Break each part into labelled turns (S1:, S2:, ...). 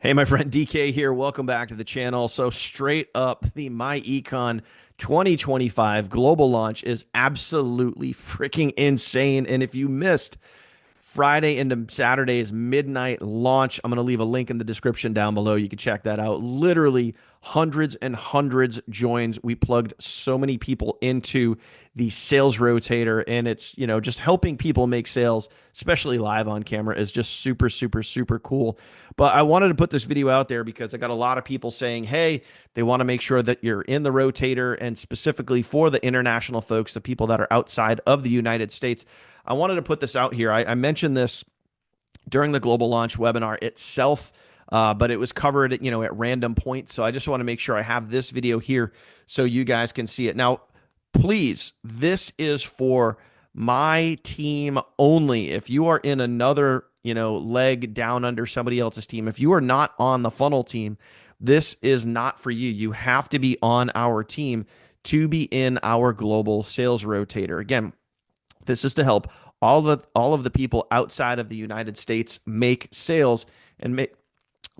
S1: Hey, my friend DK here. Welcome back to the channel. So straight up, the myEcon 2025 global launch is absolutely freaking insane. And if you missed Friday into Saturday's midnight launch, I'm going to leave a link in the description down below. You can check that out. Literally hundreds and hundreds joins. We plugged so many people into the sales rotator, and it's, just helping people make sales, especially live on camera, is just super, super, super cool. But I wanted to put this video out there because I got a lot of people saying, hey, they want to make sure that you're in the rotator, and specifically for the international folks, the people that are outside of the United States. I wanted to put this out here. I mentioned this during the global launch webinar itself, but it was covered, at random points. So I just want to make sure I have this video here so you guys can see it. Now, please, this is for my team only. If you are in another, leg down under somebody else's team, if you are not on the funnel team, this is not for you. You have to be on our team to be in our global sales rotator. Again, this is to help all of the people outside of the United States make sales and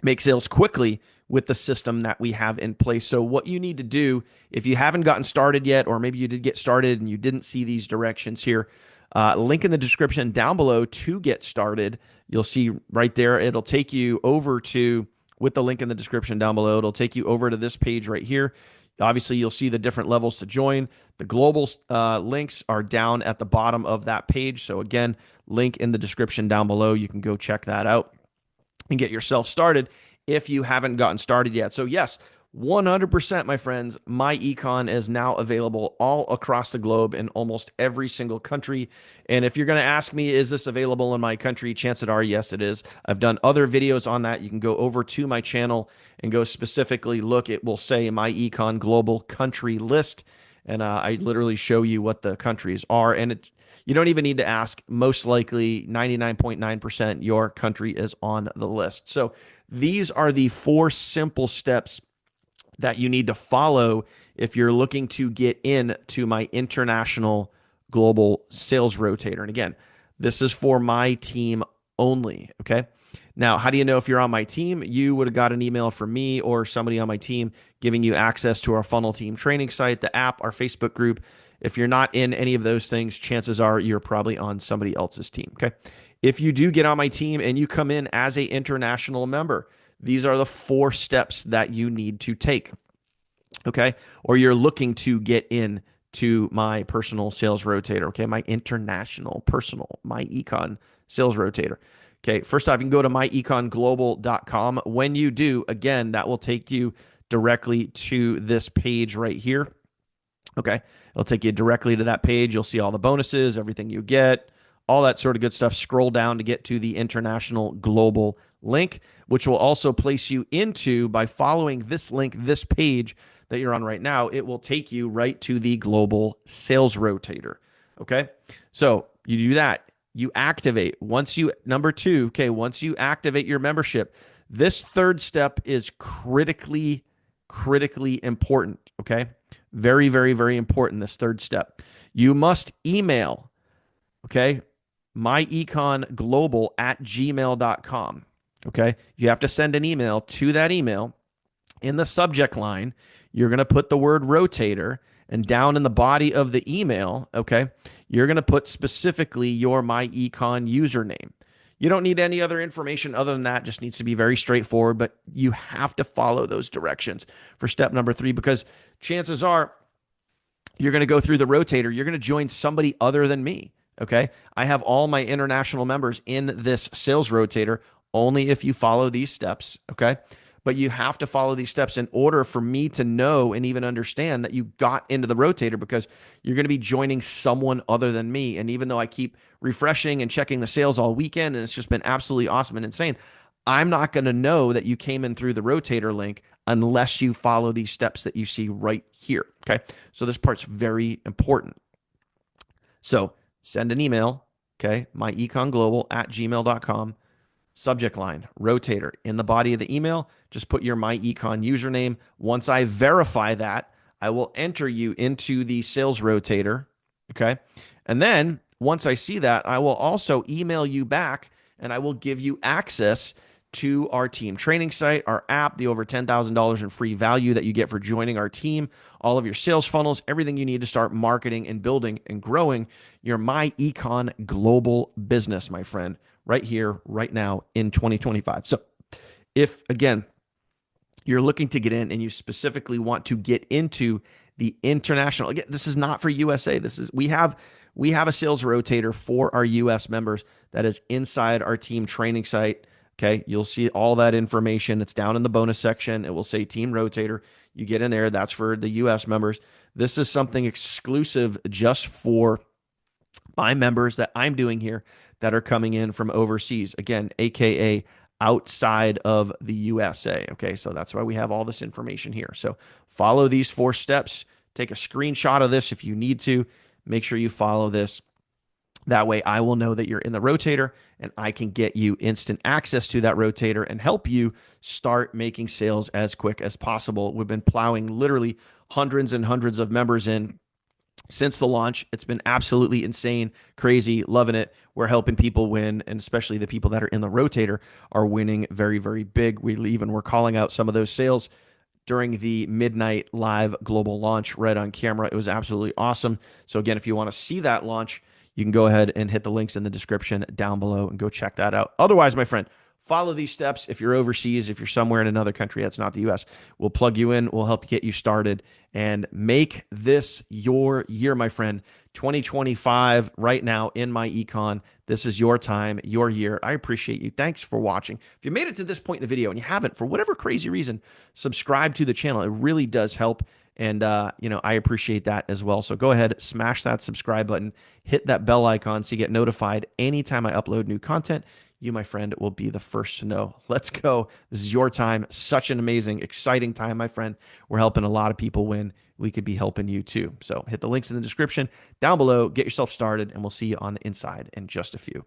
S1: make sales quickly with the system that we have in place. So what you need to do, if you haven't gotten started yet, or maybe you did get started and you didn't see these directions here, link in the description down below to get started. You'll see right there, it'll take you over to, with the link in the description down below, it'll take you over to this page right here. Obviously, you'll see the different levels to join. The global links are down at the bottom of that page. So again, link in the description down below. You can go check that out and get yourself started if you haven't gotten started yet. So yes, 100%, my friends, myEcon is now available all across the globe in almost every single country. And if you're going to ask me, is this available in my country? Chances are, yes, it is. I've done other videos on that. You can go over to my channel and go specifically look. It will say myEcon global country list. And I literally show you what the countries are. And you don't even need to ask. Most likely 99.9% your country is on the list. So these are the 4 simple steps that you need to follow if you're looking to get into my international global sales rotator. And again, this is for my team only, okay? Now, how do you know if you're on my team? You would have got an email from me or somebody on my team giving you access to our funnel team training site, the app, our Facebook group. If you're not in any of those things, chances are you're probably on somebody else's team, okay? If you do get on my team and you come in as an international member, these are the 4 steps that you need to take, okay? Or you're looking to get in to my personal sales rotator, okay? My international personal, myEcon sales rotator. Okay, first off, you can go to myeconglobal.com. When you do, again, that will take you directly to this page right here. Okay, it'll take you directly to that page. You'll see all the bonuses, everything you get, all that sort of good stuff. Scroll down to get to the international global link, which will also place you into, by following this link, this page that you're on right now, it will take you right to the global sales rotator. Okay, so you do that. You activate. Number 2, okay, once you activate your membership, this 3rd step is critically important, okay? Very, very, very important, this 3rd step. You must email, okay, myeconglobal@gmail.com, okay? You have to send an email to that email. In the subject line, you're going to put the word rotator, and down in the body of the email, okay, you're going to put specifically your myEcon username. You don't need any other information other than that. Just needs to be very straightforward, but you have to follow those directions for step number 3, because chances are you're going to go through the rotator. You're going to join somebody other than me, okay? I have all my international members in this sales rotator only if you follow these steps, okay? But you have to follow these steps in order for me to know and even understand that you got into the rotator, because you're going to be joining someone other than me. And even though I keep refreshing and checking the sales all weekend, and it's just been absolutely awesome and insane, I'm not going to know that you came in through the rotator link unless you follow these steps that you see right here, okay? So this part's very important. So send an email, okay, myeconglobal@gmail.com. Subject line, rotator. In the body of the email, just put your myEcon username. Once I verify that, I will enter you into the sales rotator, okay? And then once I see that, I will also email you back, and I will give you access to our team training site, our app, the over $10,000 in free value that you get for joining our team, all of your sales funnels, everything you need to start marketing and building and growing your myEcon global business, my friend, right here, right now in 2025. So if, again, you're looking to get in and you specifically want to get into the international, again, this is not for USA. This is, we have a sales rotator for our US members that is inside our team training site. Okay. You'll see all that information. It's down in the bonus section. It will say team rotator. You get in there. That's for the US members. This is something exclusive just for my members that I'm doing here that are coming in from overseas. Again, AKA outside of the USA. Okay. So that's why we have all this information here. So follow these 4 steps. Take a screenshot of this if you need to. Make sure you follow this. That way I will know that you're in the rotator and I can get you instant access to that rotator and help you start making sales as quick as possible. We've been plowing literally hundreds and hundreds of members in since the launch. It's been absolutely insane, crazy, loving it. We're helping people win, and especially the people that are in the rotator are winning very, very big. We're calling out some of those sales during the midnight live global launch right on camera. It was absolutely awesome. So again, if you want to see that launch, you can go ahead and hit the links in the description down below and go check that out. Otherwise, my friend, follow these steps. If you're overseas, if you're somewhere in another country that's not the US, we'll plug you in. We'll help get you started and make this your year, my friend. 2025 right now in myEcon. This is your time, your year. I appreciate you. Thanks for watching. If you made it to this point in the video and you haven't, for whatever crazy reason, subscribe to the channel. It really does help. And, I appreciate that as well. So go ahead, smash that subscribe button, hit that bell icon so you get notified anytime I upload new content. You, my friend, will be the first to know. Let's go. This is your time. Such an amazing, exciting time, my friend. We're helping a lot of people win. We could be helping you too. So hit the links in the description down below, get yourself started, and we'll see you on the inside in just a few.